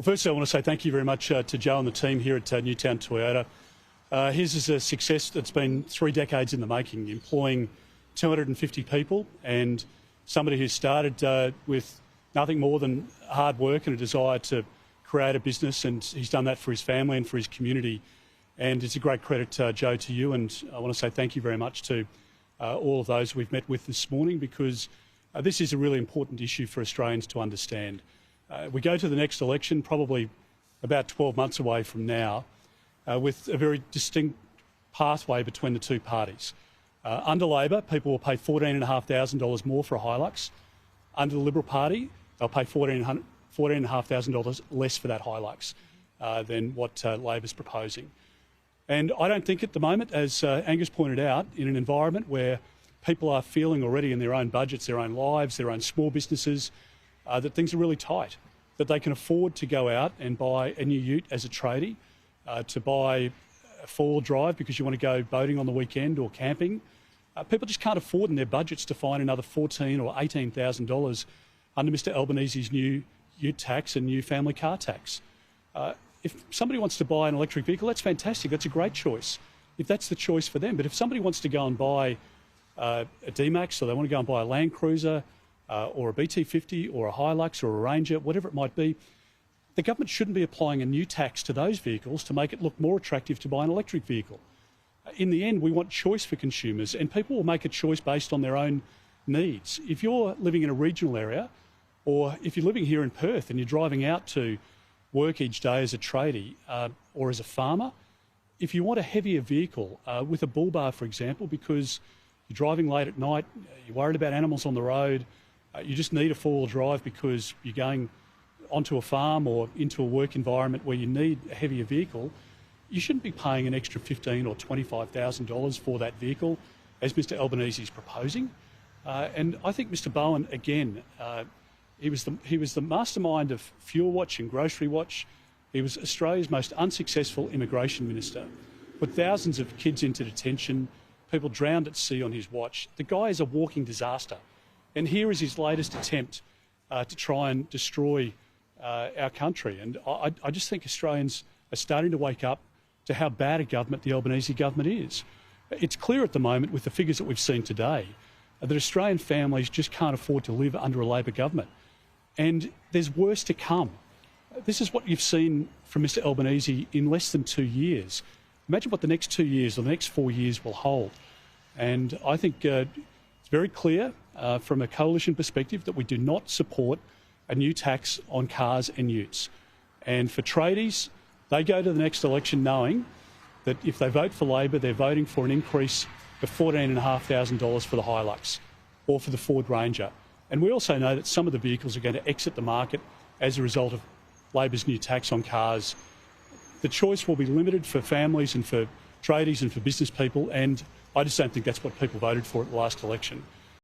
Well, firstly, I want to say thank you very much to Joe and the team here at Newtown Toyota. His is a success that's been 3 decades in the making, employing 250 people, and somebody who started with nothing more than hard work and a desire to create a business, and he's done that for his family and for his community. And it's a great credit, Joe, to you, and I want to say thank you very much to all of those we've met with this morning, because this is a really important issue for Australians to understand. We go to the next election, probably about 12 months away from now, with a very distinct pathway between the two parties. Under Labor, people will pay $14,500 more for a Hilux. Under the Liberal Party, they'll pay $14,500 less for that Hilux than what Labor's proposing. And I don't think at the moment, as Angus pointed out, in an environment where people are feeling already in their own budgets, their own lives, their own small businesses, that things are really tight, that they can afford to go out and buy a new ute as a tradie, to buy a four-wheel drive because you want to go boating on the weekend or camping. People just can't afford in their budgets to find another $14,000 or $18,000 under Mr Albanese's new ute tax and new family car tax. If somebody wants to buy an electric vehicle, that's fantastic. That's a great choice, if that's the choice for them. But if somebody wants to go and buy a D-Max, or they want to go and buy a Land Cruiser or a BT50 or a Hilux or a Ranger, whatever it might be, the government shouldn't be applying a new tax to those vehicles to make it look more attractive to buy an electric vehicle. In the end, we want choice for consumers, and people will make a choice based on their own needs. If you're living in a regional area, or if you're living here in Perth and you're driving out to work each day as a tradie or as a farmer, if you want a heavier vehicle with a bull bar, for example, because you're driving late at night, you're worried about animals on the road, you just need a four-wheel drive because you're going onto a farm or into a work environment where you need a heavier vehicle, you shouldn't be paying an extra $15,000 or $25,000 for that vehicle, as Mr Albanese is proposing. And I think Mr Bowen, again, he was the mastermind of Fuel Watch and Grocery Watch. He was Australia's most unsuccessful immigration minister, put thousands of kids into detention, people drowned at sea on his watch. The guy is a walking disaster. And here is his latest attempt to try and destroy our country. And I just think Australians are starting to wake up to how bad a government the Albanese government is. It's clear at the moment, with the figures that we've seen today, that Australian families just can't afford to live under a Labor government. And there's worse to come. This is what you've seen from Mr Albanese in less than 2 years. Imagine what the next 2 years or the next 4 years will hold. And I think it's very clear from a coalition perspective that we do not support a new tax on cars and utes. And for tradies, they go to the next election knowing that if they vote for Labor, they're voting for an increase of $14,500 for the Hilux or for the Ford Ranger. And we also know that some of the vehicles are going to exit the market as a result of Labor's new tax on cars. The choice will be limited for families and for tradies and for business people, and I just don't think that's what people voted for at the last election.